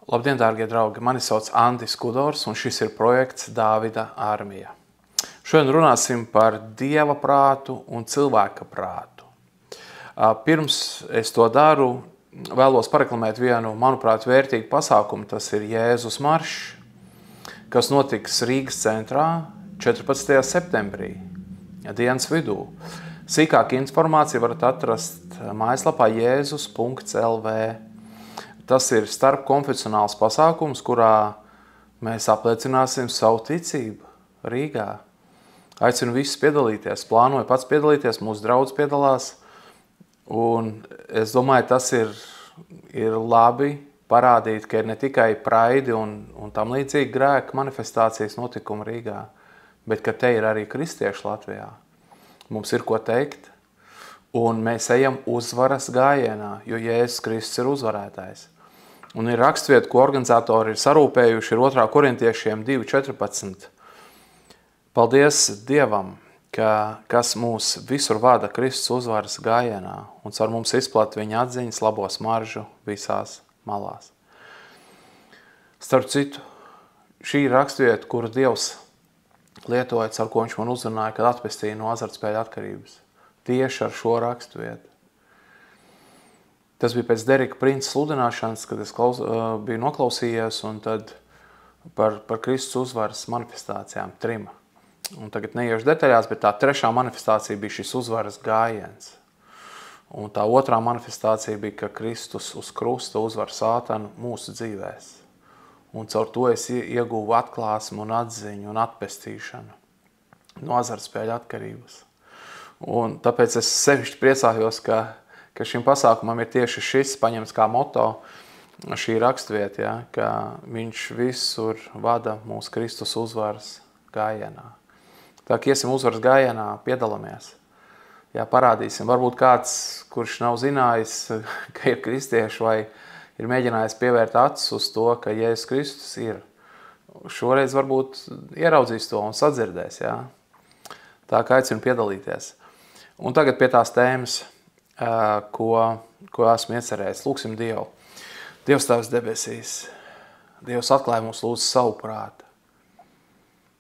Labdien, dārgie draugi! Mani sauc Andis Kudors, un šis ir projekts Dāvida armija. Šodien runāsim par Dieva prātu un cilvēka prātu. Pirms es to daru, vēlos pareklamēt vienu, manuprāt, vērtīgu pasākumu. Tas ir Jēzus maršs, kas notiks Rīgas centrā 14. septembrī, dienas vidū. Sīkāku informāciju varat atrast mājaslapā jēzus.lv. Tas ir starpkonfesionāls pasākums, kurā mēs apliecināsim savu ticību Rīgā. Aicinu visus piedalīties, plānoju pats piedalīties, mūsu draudz piedalās. Un es domāju, tas ir labi parādīt, ka ir ne tikai praidi un tam līdzīgi grēka manifestācijas notikumi Rīgā, bet ka te ir arī kristieši Latvijā. Mums ir ko teikt, un mēs ejam uzvaras gājienā, jo Jēzus Kristus ir uzvarētājs. Un ir rakstvieta, ko organizatori ir sarūpējuši, ir 2. korintiešiem 2.14. Paldies Dievam, kas mūs visur vada Kristus uzvaras gājienā un caur mums izplata viņa atziņas labo smaržu visās malās. Starp citu, šī ir rakstvieta, kuru Dievs lietoja, caur ko viņš man uzrunāja, kad atpestīja no azartspēļu atkarības. Tieši ar šo rakstvietu. Tas bija pēc Derika Princa sludināšanas, kad es biju noklausījies, un tad par Kristus uzvaras manifestācijām 3. Un tagad neiešu detaļās, bet tā 3. manifestācija bija šis uzvaras gājiens. Un tā 2. manifestācija bija, ka Kristus uz krusta uzvar sātanu mūsu dzīvēs. Un caur to es ieguvu atklāsmu un atziņu un atpestīšanu no azartspēļu atkarības. Un tāpēc es sevišķi priecājos, ka šim pasākumam ir tieši šis paņemts kā moto, šī rakstvieta, ja, ka viņš visur vada mūsu Kristus uzvaras gājienā. Tā kā iesim uzvaras gājienā, piedalāmies. Jā, parādīsim. Varbūt kāds, kurš nav zinājis, ka ir kristieši vai ir mēģinājis pievērt acis uz to, ka Jēzus Kristus ir. Šoreiz varbūt ieraudzīs to un sadzirdēs. Jā. Tā kā aicinu piedalīties. Un tagad pie tās tēmas, ko esmu iecerējis. Lūksim Dievu. Dievs Tavs debesīs. Dievs atklāja mums lūdzu savu prātu.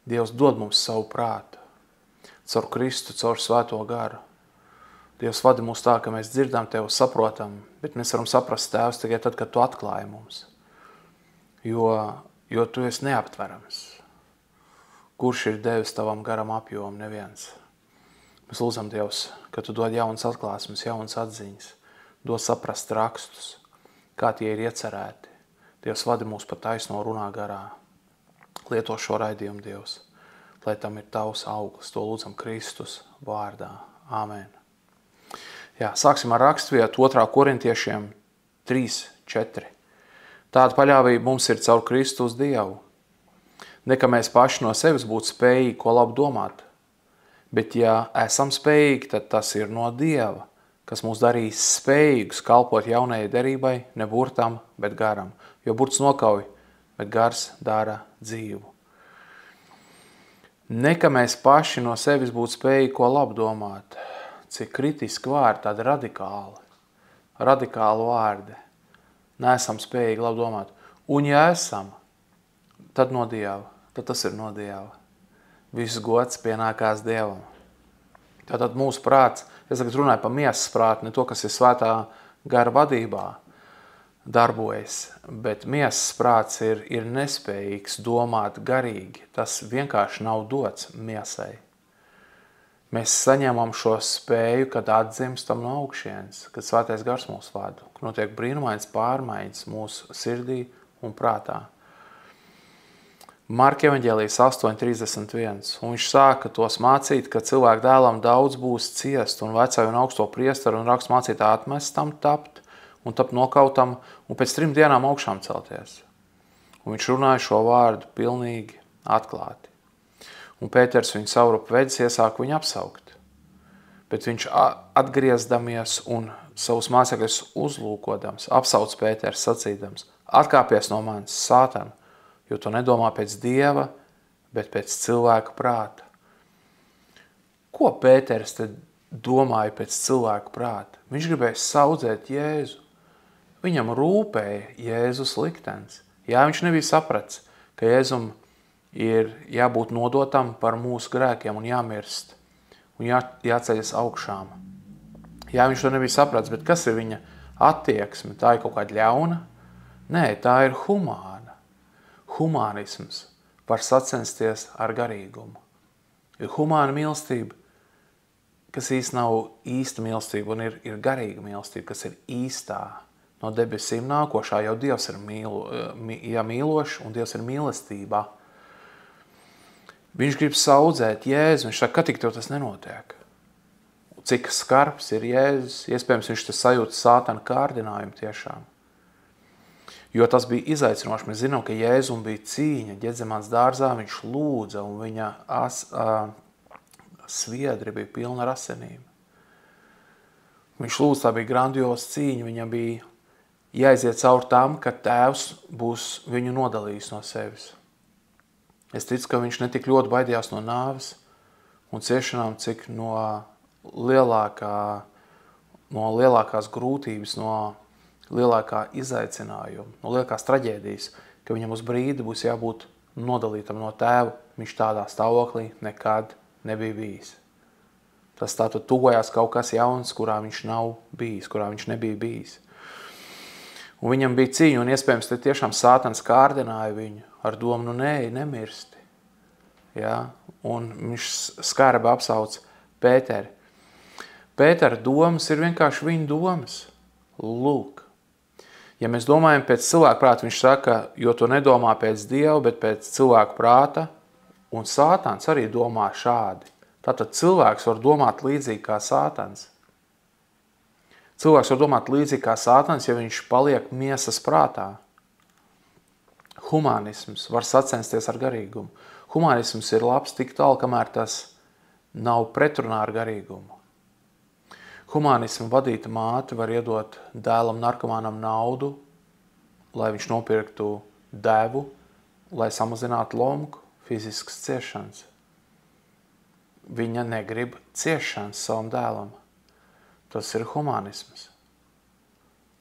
Dievs dod mums savu prātu. Caur Kristu, caur svēto garu. Dievs vada mūs tā, ka mēs dzirdam Tevi, saprotam, bet mēs varam saprast Tēvs tikai tad, kad Tu atklāji mums. Jo Tu esi neaptverams. Kurš ir devis Tavam garam apjomu? Neviens. Mēs lūdzam Dievs, ka Tu dod jaunas atklāsmes, jaunas atziņas, dod saprast rakstus, kā tie ir iecerēti. Dievs vada mūs pa taisno runā garā. Lieto šo raidījumu, Dievs, lai tam ir Tavs auglis. To lūdzam Kristus vārdā. Āmen. Jā, sāksim ar rakstvietu 2. korintiešiem 3.4. Tāda paļāvība mums ir caur Kristu uz Dievu. Ne, ka mēs paši no sevis būtu spējīgi ko labu domāt, bet ja esam spējīgi, tad tas ir no Dieva, kas mūs darīs spējīgus kalpot jaunajai derībai, ne burtam, bet garam. Jo burts nokauj, bet gars dara dzīvu. Ne, ka mēs paši no sevis būtu spējīgi ko labu domāt. Cik kritiski vārdi, tādi radikāli vārdi. Neesam spējīgi labi domāt. Un ja esam, tad no Dieva, tad tas ir no Dieva. Viss gods pienākās Dievam. Tātad mūsu prāts, es tagad runāju par miesas prātu, ne to, kas ir svētā gara vadībā darbojas, bet miesas prāts ir nespējīgs domāt garīgi. Tas vienkārši nav dots miesai. Mēs saņemam šo spēju, kad atdzimstam no augšienes, kad svētais gars mūs vada, kad notiek brīnumains pārmaiņas mūsu sirdī un prātā. Marka evaņģēlijas 8.31, un viņš sāka tos mācīt, ka cilvēku dēlam daudz būs ciest, un vecāju un augsto priesteru un rakstu mācītā atmestam tapt, un tapt nokautam, un pēc 3 dienām augšām celties. Un viņš runāja šo vārdu pilnīgi atklāti. Un Pēters viņu saurupu vedis iesāka viņu apsaukt. Bet viņš atgriezdamies un savus mācekļus uzlūkodams, apsauc Pēters sacīdams, atkāpies no manis, Sātan, jo tu nedomā pēc Dieva, bet pēc cilvēka prāta. Ko Pēters tad domāja pēc cilvēka prāta? Viņš gribēja saudzēt Jēzu. Viņam rūpēja Jēzus liktenis. Jā, viņš nebija sapratis, ka Jēzum ir jābūt nodotam par mūsu grēkiem un jāmirst un jāceļas augšām. Jā, viņš to nebija sapratis, bet kas ir viņa attieksme? Tā ir kaut kāda ļauna? Nē, tā ir humāna. Humānisms var sacensties ar garīgumu. Ir humāna mīlestība, kas īsti nav īsta mīlestība un ir garīga mīlestība, kas ir īstā, no debesīm nākošā, jo Dievs ir mīlošs un Dievs ir mīlestībā. Viņš grib saudzēt Jēzu, viņš saka, ka tik tev tas nenotiek. Cik skarbs ir Jēzus, iespējams viņš tas sajūta Sātana kārdinājumu tiešām. Jo tas bija izaicinoši. Mēs zinām, ka Jēzum bija cīņa. Ģetsemānes dārzā viņš lūdza un viņa sviedri bija pilna ar asinīm. Viņš lūdza, tā bija grandioza cīņa. Viņam bija jāiziet caur tam, ka Tēvs būs viņu nodalījis no sevis. Es ticu, ka viņš netik ļoti baidījās no nāves un ciešanām, cik no lielākās grūtības, no lielākā izaicinājuma, no lielākās traģēdijas, ka viņam uz brīdi būs jābūt nodalītam no Tēva. Viņš tādā stāvoklī nekad nebija bijis. Tas tātad tuvojās kaut kas jauns, kurā viņš nav bijis, kurā viņš nebija bijis. Un viņam bija cīņa, un iespējams te tiešām Sātans kārdināja viņu ar domu, nemirsti. Ja? Un viņš skarbi apsauc Pēteri. Pētera domas ir vienkārši viņa domas. Lūk. Ja mēs domājam pēc cilvēka prāta, viņš saka, jo tu nedomā pēc Dieva, bet pēc cilvēka prāta, un Sātans arī domā šādi. Tātad cilvēks var domāt līdzīgi kā Sātans. Cilvēks var domāt līdzīgi kā Sātans, ja viņš paliek miesas prātā. Humanisms var sacensties ar garīgumu. Humanisms ir labs tik tālu, kamēr tas nav pretrunā ar garīgumu. Humanismu vadīta māte var iedot dēlam narkomānam naudu, lai viņš nopirktu devu, lai samazinātu lomku, fiziskas ciešanas. Viņa negrib ciešanas savam dēlam. Tas ir humanisms.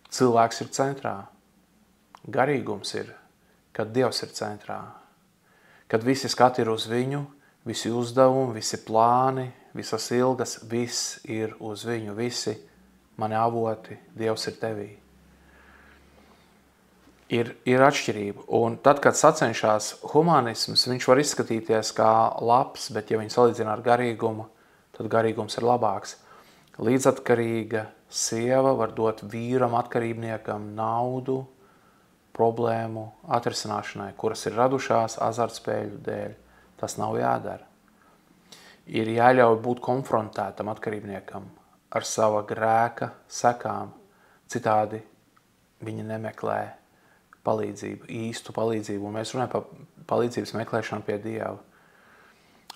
Cilvēks ir centrā. Garīgums ir, kad Dievs ir centrā. Kad visi skati ir uz viņu, visi uzdevumi, visi plāni, visas ilgas, viss ir uz viņu, visi mani avoti, Dievs ir tevī. Ir atšķirība. Un tad, kad sacenšās humanisms, viņš var izskatīties kā labs, bet ja viņi salīdzina ar garīgumu, tad garīgums ir labāks. Līdzatkarīga sieva var dot vīram atkarībniekam naudu, problēmu atrisināšanai, kuras ir radušās azartspēļu dēļ. Tas nav jādara. Ir jāļauj būt konfrontētam atkarībniekam ar sava grēka sekām. Citādi viņi nemeklē palīdzību, īstu palīdzību. Un mēs runājam par palīdzības meklēšanu pie Dieva.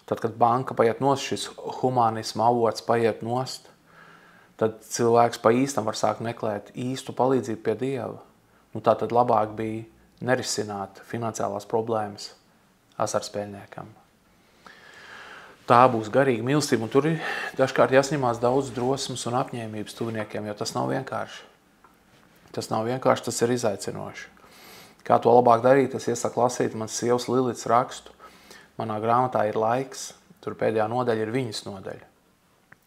Tad, kad banka paiet nost, šis humanisma avots paiet nost, tad cilvēks pa īstam var sākt meklēt īstu palīdzību pie Dieva. Un tā tad labāk bija nerisināt finansiālās problēmas azartspēļniekam. Tā būs garīga mīlestība, un tur ir dažkārt jāsņemās daudz drosmas un apņēmības tuviniekiem, jo tas nav vienkārši. Tas nav vienkārši, tas ir izaicinoši. Kā to labāk darīt, es iesaku lasīt mans sievas Lilits rakstu. Manā grāmatā ir laiks, tur pēdējā nodaļa ir viņas nodaļa,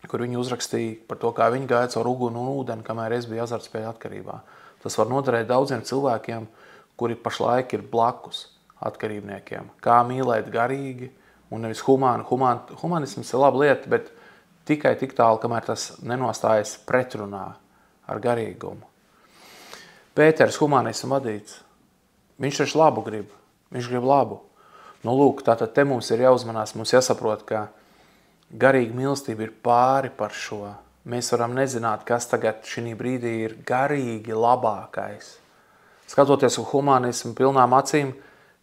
kur viņa uzrakstīja par to, kā viņa gāja caur uguni un ūdeni, kamēr es biju azartspēļu atkarībā. Tas var noderēt daudziem cilvēkiem, kuri pašlaik ir blakus atkarībniekiem. Kā mīlēt garīgi un nevis humāni. Humanisms ir laba lieta, bet tikai tik tālu, kamēr tas nenostājas pretrunā ar garīgumu. Pēters humanismu vadīts. Viņš taču labu grib. Viņš grib labu. Nu, lūk, tātad te mums ir jāuzmanās, mums jāsaprot, ka garīga mīlestība ir pāri par šo. Mēs varam nezināt, kas tagad šī brīdī ir garīgi labākais. Skatoties uz humanismu pilnām acīm,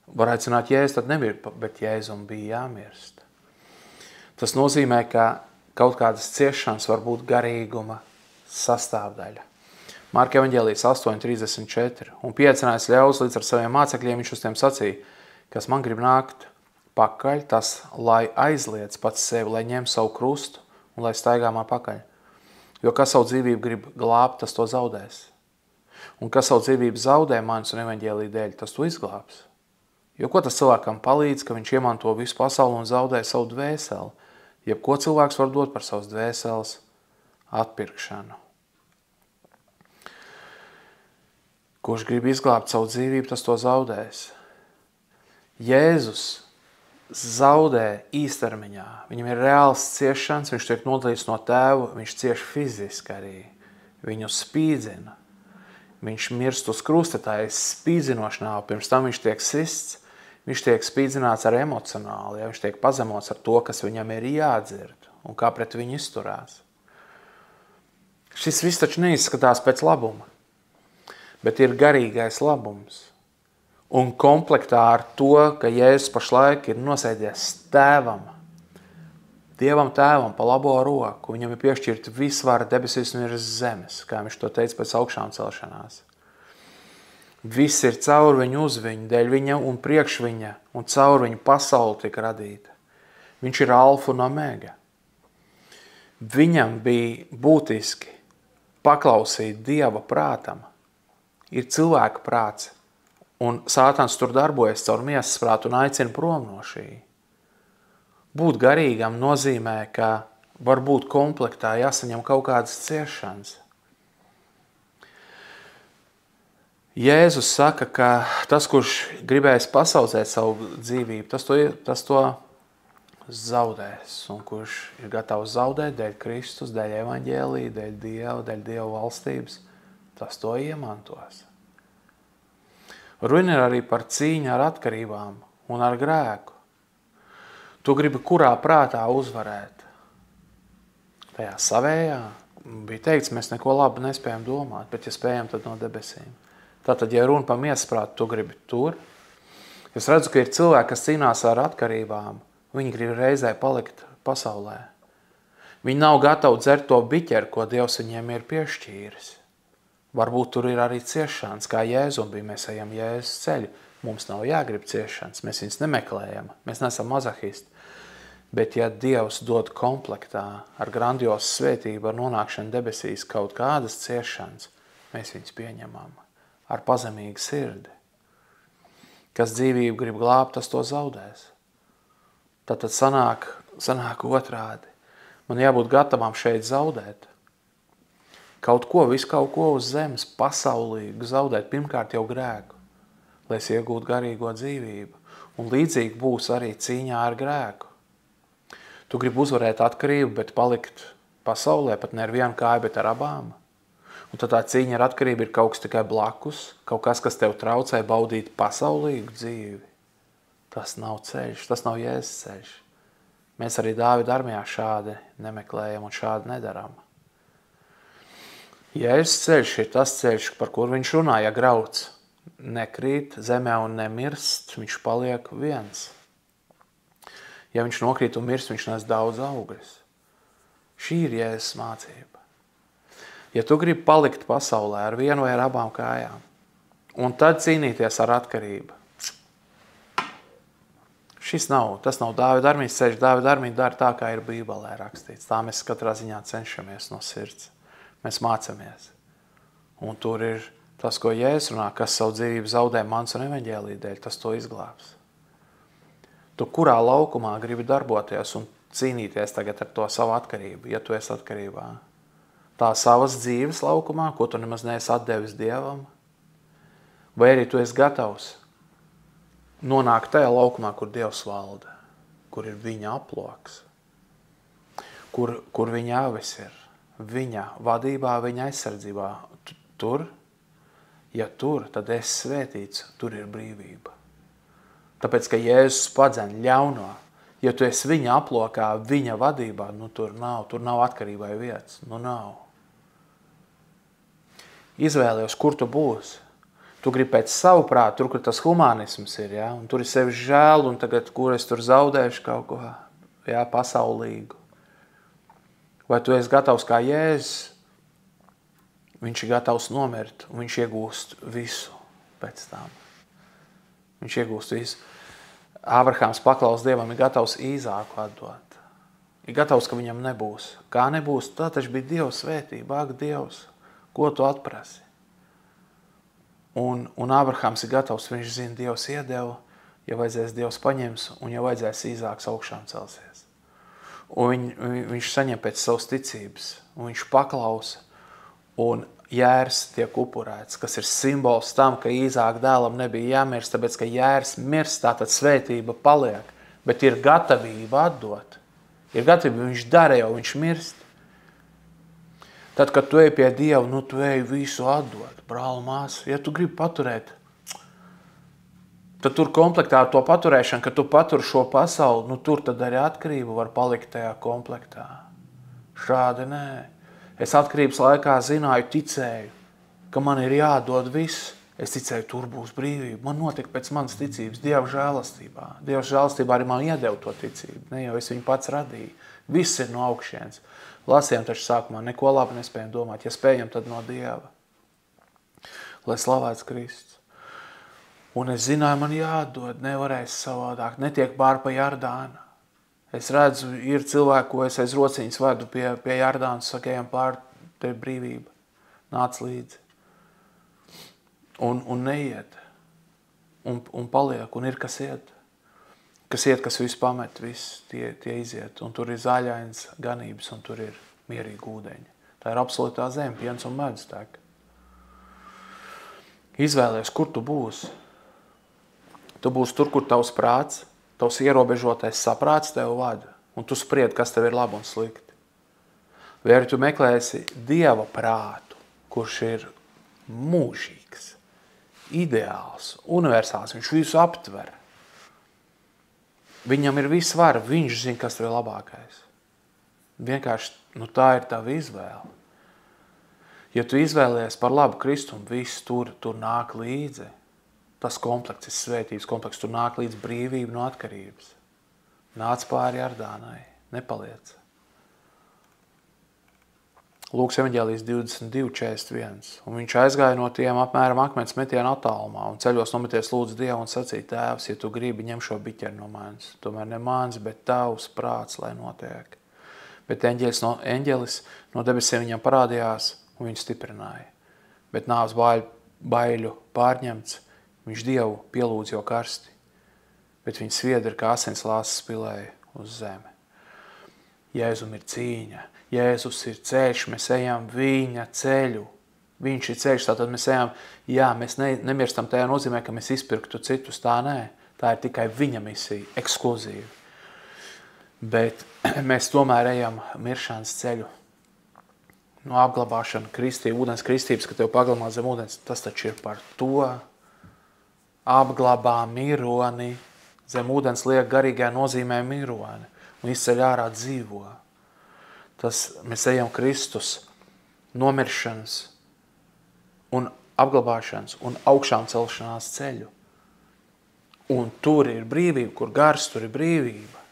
var aicināt Jēzus, tad nebija, bet Jēzum bija jāmirst. Tas nozīmē, ka kaut kādas ciešanas var būt garīguma sastāvdaļa. Marka evaņģēlijas 8:34. Un pieaicinājis ļaus līdz ar saviem mācekļiem, viņš uz tiem sacīja, kas man grib nākt pakaļ, tas lai aizliedz pats sevi, lai ņem savu krustu un lai staigā man pakaļ. Jo kas savu dzīvību grib glābt, tas to zaudēs. Un kas savu dzīvību zaudē manis un evaņģēlī dēļ, tas to izglābs. Jo ko tas cilvēkam palīdz, ka viņš iemanto visu pasauli un zaudē savu dvēseli? Jebko cilvēks var dot par savas dvēseles atpirkšanu. Kurš grib izglābt savu dzīvību, tas to zaudēs. Jēzus zaudē īstermiņā. Viņam ir reāls ciešanas, viņš tiek nodalīts no tēva, viņš cieš fiziski arī. Viņu spīdzina. Viņš mirst uz krusta, tā ir spīdzinoša nāve. Pirms tam viņš tiek sists, viņš tiek spīdzināts ar emocionāli, viņš tiek pazemots ar to, kas viņam ir jādzird un kā pret viņu izturās. Šis viss taču neizskatās pēc labuma, bet ir garīgais labums. Un komplektā ar to, ka Jēzus pašlaik ir nosēdies tēvam, Dievam tēvam pa labo roku, viņam ir piešķirta visvara debesīs un virs zemes, kā viņš to teica pēc augšām celšanās. Viss ir caur viņu uz viņu, dēļ viņa un priekš viņa, un caur viņu pasauli tika radīta. Viņš ir alfa un omega. Viņam bija būtiski paklausīt Dieva prātam. Ir cilvēka prāts, un Sātans tur darbojas caur miesas prātu un aicina prom no šī. Būt garīgam nozīmē, ka var būt komplektā jāsaņem kaut kādas ciešanas. Jēzus saka, ka tas, kurš gribēs pasaudzēt savu dzīvību, tas to zaudēs. Un kurš ir gatavs zaudēt dēļ Kristus, dēļ evaņģēlī, dēļ Dieva valstības, tas to iemantos. Runa ir arī par cīņu ar atkarībām un ar grēku. Tu gribi kurā prātā uzvarēt? Tajā savējā? Bija teikts, mēs neko labu nespējam domāt, bet ja spējam, tad no debesīm. Tātad, ja runa par miesas prātu, tu gribi tur. Es redzu, ka ir cilvēki, kas cīnās ar atkarībām. Viņi grib reizē palikt pasaulē. Viņi nav gatavi dzert to biķeru, ko Dievs viņiem ir piešķīris. Varbūt tur ir arī ciešanas, kā Jēzum bija. Mēs ejam Jēzus ceļu. Mums nav jāgrib ciešanas, mēs viņas nemeklējam. Mēs neesam mazahisti. Bet ja Dievs dod komplektā ar grandiosu svētību, ar nonākšanu debesīs kaut kādas ciešanas, mēs viņas pieņemam ar pazemīgu sirdi. Kas dzīvību grib glābt, tas to zaudēs. Tad sanāk otrādi. Man jābūt gatavam šeit zaudēt. Kaut ko, visu kaut ko uz zemes pasaulīgu zaudēt, pirmkārt jau grēku, lai es iegūtu garīgo dzīvību. Un līdzīgi būs arī cīņā ar grēku. Tu gribi uzvarēt atkarību, bet palikt pasaulē, pat ne ar vienu kāju, bet ar abām. Un tad tā cīņa ar atkarību ir kaut kas tikai blakus, kaut kas, kas tev traucē baudīt pasaulīgu dzīvi. Tas nav ceļš, tas nav Jēzus ceļš. Mēs arī Dāvida armijā šādi nemeklējam un šādi nedaram. Jēzus ceļš ir tas ceļš, par kur viņš runā, ja grauds nekrīt zemē un nemirst, viņš paliek viens. Ja viņš nokrīt un mirst, viņš nes daudz augļus. Šī ir Jēzus mācība. Ja tu gribi palikt pasaulē ar vienu vai ar abām kājām, un tad cīnīties ar atkarību, tas nav Dāvida armijas ceļš. Dāvida armija dara tā, kā ir Bībelē rakstīts. Tā mēs katrā ziņā cenšamies no sirds. Mēs mācamies. Un tur ir tas, ko Jēzus runā, kas savu dzīvību zaudē mans un evaņģēlī dēļ, tas to izglābs. Tu kurā laukumā gribi darboties un cīnīties tagad ar to savu atkarību, ja tu esi atkarībā? Tā savas dzīves laukumā, ko tu nemaz neesi atdevis Dievam? Vai arī tu esi gatavs nonākt tajā laukumā, kur Dievs valda, kur ir viņa aploks, kur viņa avis ir, viņa vadībā, viņa aizsardzībā? Tur, tad esi svētīts, tur ir brīvība. Tāpēc, ka Jēzus padzen ļauno, ja tu esi viņa aplokā, viņa vadībā, tur nav atkarībai vietas, nav. Izvēlies, kur tu būsi. Tu gribi pēc savu prātu, tur, kur tas humanisms ir, ja? Un tur ir sevi žēl, un tagad, kur es tur zaudēšu kaut ko, ja? Pasaulīgu. Vai tu esi gatavs kā Jēzus? Viņš ir gatavs nomirt, un viņš iegūst visu pēc tam. Viņš iegūst visu. Ābrahāms paklaus Dievam, ir gatavs Īzāku atdot. Ir gatavs, ka viņam nebūs. Kā nebūs, tā taču bija Dieva svētība. Ak, Dievs, ko tu atprasi? Un Ābrahams ir gatavs, viņš zina, Dievs iedeva, ja vajadzēs, Dievs paņems, un ja vajadzēs, Īzāks augšām celsies. Un viņš saņem pēc savas ticības, un viņš paklausa, un jērs tiek upurēts, kas ir simbols tam, ka Īzāka dēlam nebija jāmirst, tāpēc, ka jērs mirst, tātad svētība paliek, bet ir gatavība atdot. Ir gatavība, viņš dara jau, viņš mirst. Tad, kad tu ej pie Dieva, tu ej visu atdot, brāl, māsa. Ja tu gribi paturēt, tad tur komplektā ar to paturēšanu, kad tu patur šo pasauli, tur tad arī atkarība var palikt tajā komplektā. Šādi nē. Es atkarības laikā zināju, ticēju, ka man ir jādod viss. Es ticēju, tur būs brīvība. Man notika pēc manas ticības Dieva žēlastībā. Dieva žēlastībā arī man iedeva to ticību. Ne jau es viņu pats radīju. Viss ir no augšienes. Lasījām taču sākumā, neko labi nespējam domāt. Ja spējam, tad no Dieva. Lai slavēts Kristus. Un es zināju, man jādod, nevarēs savādāk. Netiek pār pa Jardānu. Es redzu, ir cilvēki, ko es aiz rociņas vedu pie Jardānu, saka, ejam pār, te brīvība. Nāc līdzi. Un neiet. Un paliek, un ir kas iet. Kas iet, kas visu pamet, viss tie iziet. Un tur ir zaļains ganības, un tur ir mierīgi ūdeņi. Tā ir absolūtā zeme, piens un medus tek. Izvēlies, kur tu būsi. Tu būsi tur, kur tavs prāts, tavs ierobežotais saprāts tev vada, un tu spried, kas tev ir labi un slikti. Vai arī tu meklēsi Dieva prātu, kurš ir mūžīgs, ideāls, universāls, viņš visu aptver. Viņam ir viss vara, viņš zina, kas tev ir labākais. Vienkārši, tā ir tava izvēle. Ja tu izvēlies par labu Kristumu, viss tur nāk līdzi. Tas komplekts ir svētības komplekts, tur nāk līdz brīvība no atkarības. Nāc pāri Jardānai, nepaliec. Lūks evaņģēlijs 22:41. Un viņš aizgāja no tiem apmēram akmens metienu attālumā un ceļos nometies lūdzu Dievu un sacīja, Tēvs, ja tu gribi, ņem šo biķeri no manis. Tomēr ne mans, bet tavs prāts, lai notiek. Bet eņģelis no debesīm viņam parādījās un viņu stiprināja. Bet nāves baiļu pārņemts, viņš Dievu pielūdz jau karsti, bet viņa sviedri kā asins lāsas spilēja uz zemi. Jēzum ir cīņa, Jēzus ir ceļš, mēs ejam viņa ceļu. Viņš ir ceļš, tātad mēs ejam, mēs nemirstam tajā nozīmē, ka mēs izpirktu citus, tā nē. Tā ir tikai viņa misija, ekskluzīvi. Bet mēs tomēr ejam miršanas ceļu. No apglabāšana kristība, ūdens kristības, ka tev paglabā zem ūdens, tas taču ir par to. Apglabā mironi, zem ūdens liek garīgajā nozīmē mironi un izceļ ārā dzīvo. Tas mēs ejam Kristus nomiršanas un apglabāšanas un augšām celšanās ceļu. Un tur ir brīvība, kur gars, tur ir brīvība.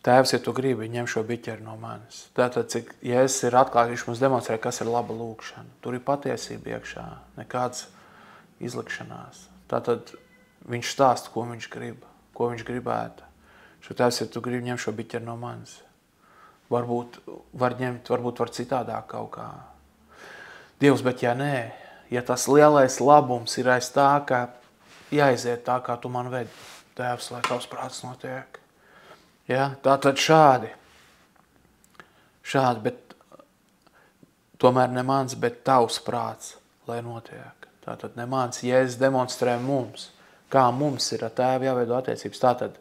Tēvs, ja tu gribi, ņem šo biķeri no manis. Tātad, cik Jēzus ir atklāt, viņš mums demonstrē, kas ir laba lūkšana. Tur ir patiesība iekšā, nekāds izlikšanās. Tātad viņš stāsta, ko viņš grib, ko viņš gribētu. Šo Tēvs, ja tu gribi, ņem šo biķeri no manis. Varbūt var ņemt, varbūt var citādāk kaut kā. Dievs, bet ja nē, ja tas lielais labums ir aiz tā, ka jāiziet tā, kā tu man vedi, Tēvs, lai tavs prāts notiek. Ja? Tātad šādi, bet tomēr ne mans, bet tavs prāts, lai notiek. Tātad ne mans, Jēzus demonstrē mums, kā mums ir ar Tēvu jāveido attiecības. Tātad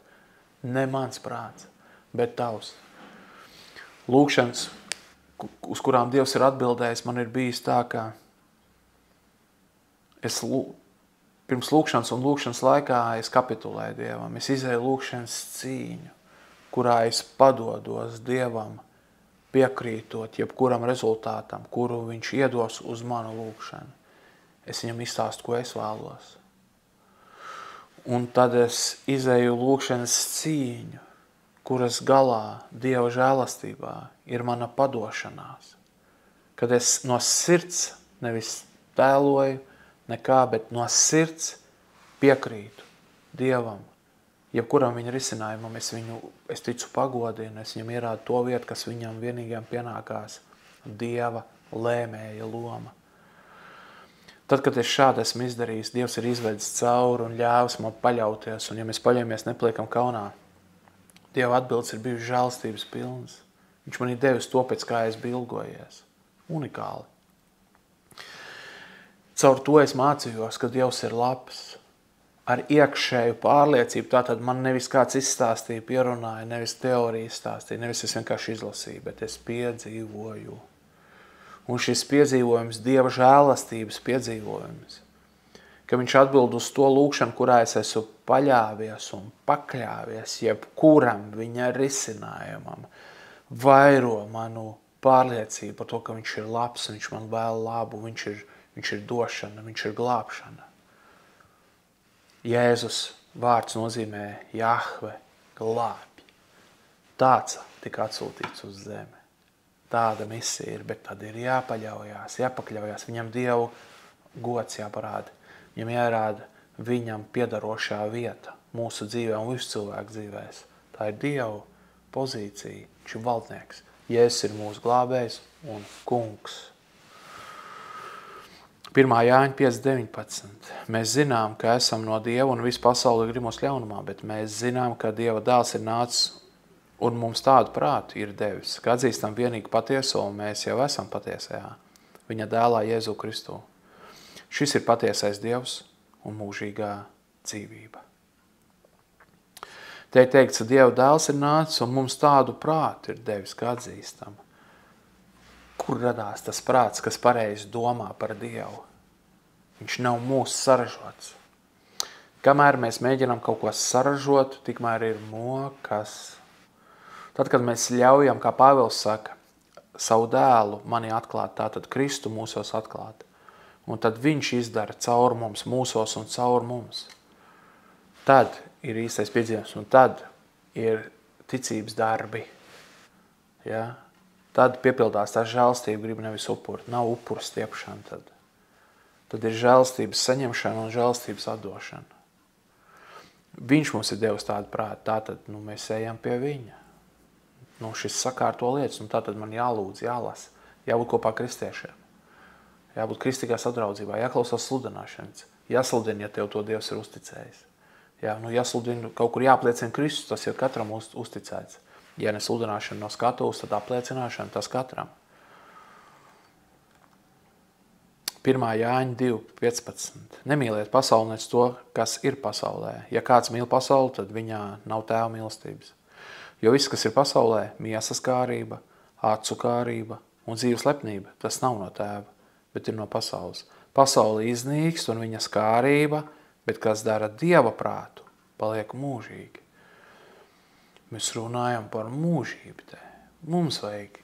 ne mans prāts, bet tavs. Lūkšanas, uz kurām Dievs ir atbildējis, man ir bijis tā, ka es pirms lūkšanas un lūkšanas laikā es kapitulēju Dievam. Es izēju lūkšanas cīņu, kurā es padodos Dievam, piekrītot jebkuram rezultātam, kuru viņš iedos uz manu lūkšanu. Es viņam izstāstu, ko es vēlos. Un tad es izēju lūkšanas cīņu, kuras galā Dieva žēlastībā ir mana padošanās. Kad es no sirds nevis tēloju nekā, bet no sirds piekrītu Dievam. Jebkuram viņa risinājumam es ticu pagodinu, es viņam ierādu to vietu, kas viņam vienīgajam pienākās Dieva lēmēja loma. Tad, kad es šādi esmu izdarījis, Dievs ir izvedis cauri un ļāvis man paļauties, un ja mēs paļaujamies, nepliekam kaunā, Dieva atbildes ir bijušas žēlstības pilnas. Viņš man ir devis to, pēc kā es biju ilgojies. Unikāli. Caur to es mācījos, ka Dievs ir labs. Ar iekšēju pārliecību, tātad man nevis kāds izstāstīja, pierunāja, nevis teorija izstāstīja, nevis es vienkārši izlasīju, bet es piedzīvoju. Un šis piedzīvojums, Dieva žēlastības piedzīvojums, ka viņš atbild uz to lūkšanu, kurā es esmu paļāvies un pakļāvies, jebkuram viņa risinājumam, vairo manu pārliecību par to, ka viņš ir labs, viņš man vēl labu, viņš ir došana, viņš ir glābšana. Jēzus vārds nozīmē Jahve, glābj. Tāds tika atsūtīts uz zemi. Tāda misija ir, bet tad ir jāpakļaujās. Viņam Dievu gods jāparāda. Viņam jārāda viņam piedarošā vieta mūsu dzīvē un visu cilvēku dzīvēs. Tā ir Dievu pozīcija. Viņš ir valdnieks. Jēzus ir mūsu glābējs un kungs. 1. Jāņa 5.19. Mēs zinām, ka esam no Dieva un visu pasauli grib mūs ļaunumā, bet mēs zinām, ka Dieva dēls ir nācis un mums tādu prātu ir devis, ka atzīstam vienīgi patieso, un mēs jau esam patiesajā, viņa dēlā Jēzu Kristu. Šis ir patiesais Dievs un mūžīgā dzīvība. Te ir teikts, ka Dieva dēls ir nācis, un mums tādu prātu ir devis, ka atzīstam. Kur radās tas prāts, kas pareizi domā par Dievu? Viņš nav mūsu saražots. Kamēr mēs mēģinām kaut ko saražot, tikmēr ir mokas. Tad, kad mēs ļaujam, kā Pāvils saka, savu dēlu mani atklāt, tātad Kristu mūsos atklāt. Un tad viņš izdara caur mums, mūsos un caur mums. Tad ir īstais piedzīvums, un tad ir ticības darbi. Ja? Tad piepildās tā žēlstība, grib nevis upuri. Nav upuru stiepšana tad. Tad ir žēlstības saņemšana un žēlstības atdošana. Viņš mums ir devis tādu prātu, tātad mēs ejam pie viņa. Šis sakārto lietas, un tātad man jālūdz, jālasa, jābūt kopā kristiešiem. Jābūt kristīgā sadraudzībā, jāklausās sludināšanas. Jāsludina, ja tev to Dievs ir uzticējis. Jāsludina, kaut kur jāpliecina Kristus, tas ir katram uzticēts. Ja ne sludināšana no skatuves, tad apliecināšana tas katram. 1. Jāņa 2.15. Nemīliet pasauli nec to, kas ir pasaulē. Ja kāds mīl pasauli, tad viņā nav tēva mīlestības. Jo viss, kas ir pasaulē, miesas kārība, acu kārība un dzīves lepnība, tas nav no tēva, bet ir no pasaules. Pasaule iznīkst un viņas kārība, bet kas dara Dieva prātu, paliek mūžīgi. Mēs runājam par mūžību te. Mums vajag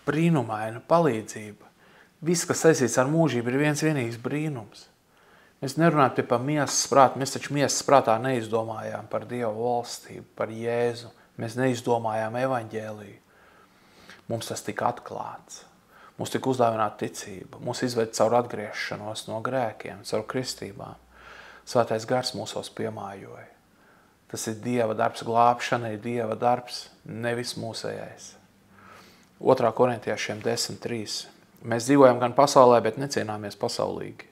brīnumainu palīdzību. Viss, kas saistīts ar mūžību, ir viens vienīgs brīnums. Mēs nerunājam te par miesas prātu. Mēs taču miesas prātā neizdomājām par Dievu valstību, par Jēzu. Mēs neizdomājām evaņģēliju. Mums tas tika atklāts. Mums tika uzdāvināta ticība. Mums izved caur atgriešanos no grēkiem, caur kristībām. Svētais gars mūsos piemājoja. Tas ir Dieva darbs, glābšana ir Dieva darbs, nevis mūsējais. 2. Korintiešiem 10.3. Mēs dzīvojam gan pasaulē, bet necīnāmies pasaulīgi,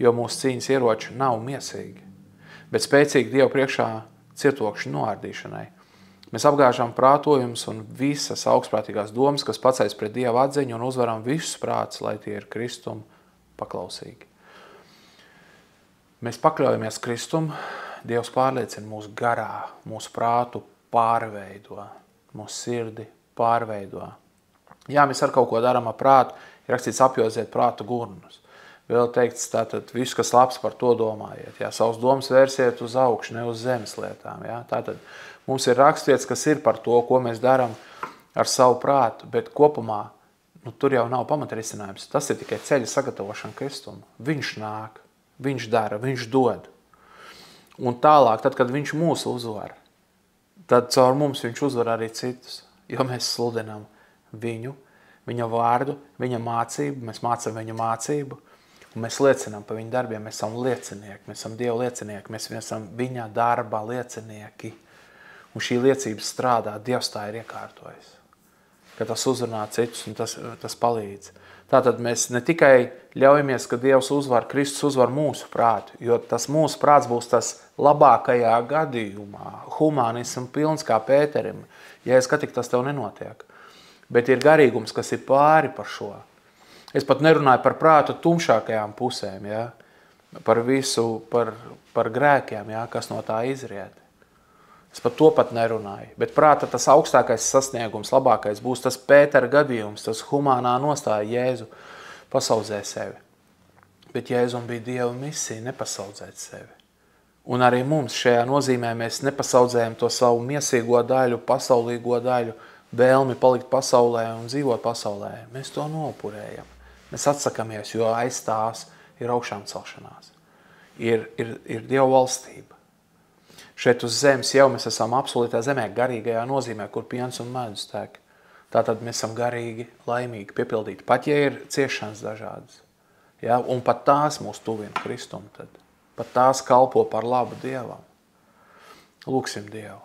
jo mūsu cīņas ieroči nav miesīgi, bet spēcīgi Dievu priekšā cietokšņu noārdīšanai. Mēs apgāžam prātojumus un visas augstprātīgās domas, kas pacēs pret Dieva atziņu un uzvaram visus prātus, lai tie ir Kristum paklausīgi. Mēs pakļaujamies Kristum, Dievs pārliecina mūsu garā, mūsu prātu pārveido, mūsu sirdi pārveido. Jā, mēs ar kaut ko darām ar prātu, ir rakstīts apjozēt prātu gurnus. Vēl teikts, tātad viss, kas labs, par to domājiet. Jā, savus domas vērsiet uz augšu, ne uz zemes lietām. Jā. Tātad mums ir rakstīts, kas ir par to, ko mēs darām ar savu prātu, bet kopumā tur jau nav pamatrisinājums. Tas ir tikai ceļa sagatavošana Kristumu. Viņš nāk, viņš dara, viņš dod. Un tālāk, tad, kad viņš mūs uzvar, tad caur mums viņš uzvar arī citus, jo mēs sludinām viņu, viņa vārdu, viņa mācību, mēs mācām viņa mācību, un mēs liecinām par viņa darbiem, mēs esam liecinieki, mēs esam Dieva liecinieki, mēs esam viņa darba liecinieki. Un šī liecība strādā, Dievs tā ir iekārtojis. ka tas uzrunā citus un tas palīdz. Tātad mēs ne tikai ļaujamies, ka Dievs uzvar, Kristus uzvar mūsu prātu, jo tas mūsu prāts būs tas labākajā gadījumā, humanismu pilns kā Pēterim. Ja es tik tas tev nenotiek. Bet ir garīgums, kas ir pāri par šo. Es pat nerunāju par prātu tumšākajām pusēm, ja? Par visu, par grēkiem, ja? Kas no tā izriet. Es par to pat nerunāju. Bet prāta tas augstākais sasniegums, labākais būs tas Pētera gadījums, tas humānā nostāja Jēzu pasaudzē sevi. Bet Jēzum bija Dieva misija nepasaudzēt sevi. Un arī mums šajā nozīmē mēs nepasaudzējam to savu miesīgo daļu, pasaulīgo daļu, vēlmi palikt pasaulē un dzīvot pasaulē. Mēs to nopurējam. Mēs atsakamies, jo aiz tās ir augšām celšanās. Ir Dieva valstība. Šeit uz zemes jau mēs esam apsolītā zemē, garīgajā nozīmē, kur piens un medus tek. Tātad mēs esam garīgi, laimīgi, piepildīti, pat ja ir ciešanas dažādas. Ja? Un pat tās mūs tuvina Kristumu tad. Pat tās kalpo par labu Dievam. Lūksim Dievu.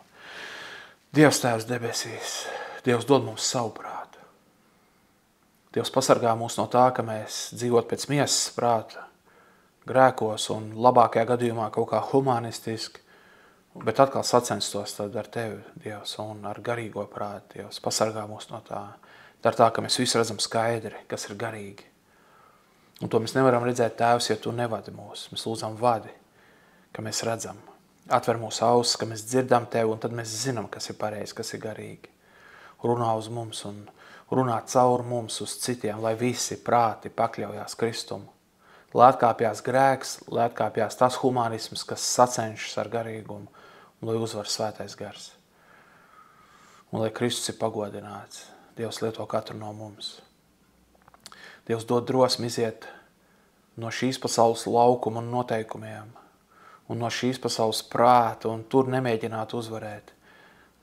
Dievs Tēvs debesīs, Dievs dod mums savu prātu. Dievs pasargā mūs no tā, ka mēs dzīvot pēc miesas prāta, grēkos un labākajā gadījumā kaut kā humanistiski, bet atkal sacenstos tad ar Tevi, Dievs, un ar garīgo prātu, Dievs, pasargā mūs no tā. Dar tā, ka mēs visi redzam skaidri, kas ir garīgi. Un to mēs nevaram redzēt, Tēvs, ja Tu nevadi mūs. Mēs lūdzam vadi, ka mēs redzam. Atver mūsu ausis, ka mēs dzirdam Tevi, un tad mēs zinām, kas ir pareizi, kas ir garīgi. Runā uz mums un runā caur mums uz citiem, lai visi prāti pakļaujās Kristumu. Lai atkāpjās grēks, lai atkāpjās tas humanisms, kas sacenšas ar garīgumu, un lai uzvar svētais gars. Un lai Kristus ir pagodināts. Dievs lieto katru no mums. Dievs dod drosmi iziet no šīs pasaules laukuma un noteikumiem, un no šīs pasaules prāta, un tur nemēģināt uzvarēt.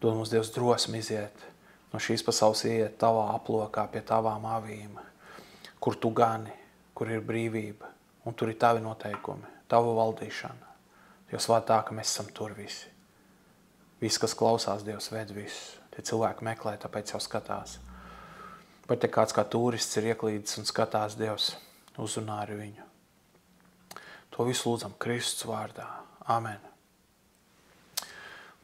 Dod mums Dievs drosmi iziet no šīs pasaules, iet Tavā aplokā pie Tavām avīm, kur Tu gani, kur ir brīvība, un tur ir Tavi noteikumi, Tava valdīšana. Dievs vada tā, ka mēs esam tur visi. Visi, kas klausās, Dievs ved visus. Tie cilvēki meklē, tāpēc jau skatās. Vai te kāds kā turists ir ieklīdis un skatās, Dievs, uzrunā ar viņu. To visu lūdzam Kristus vārdā. Amen.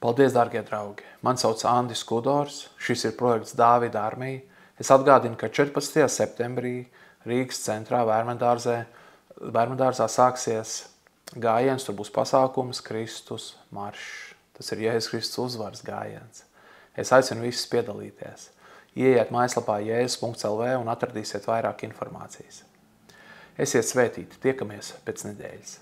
Paldies, dārgie draugi. Man sauc Andis Kudors. Šis ir projekts Dāvida armija. Es atgādinu, ka 14. septembrī Rīgas centrā Vērmedārzā sāksies gājiens. Tur būs pasākums Kristus maršs. Tas ir Jēzus Kristus uzvaras gājiens. Es aicinu visus piedalīties. Ieiet mājaslapā jēzus.lv un atradīsiet vairāk informācijas. Esiet svētīti, tiekamies pēc nedēļas.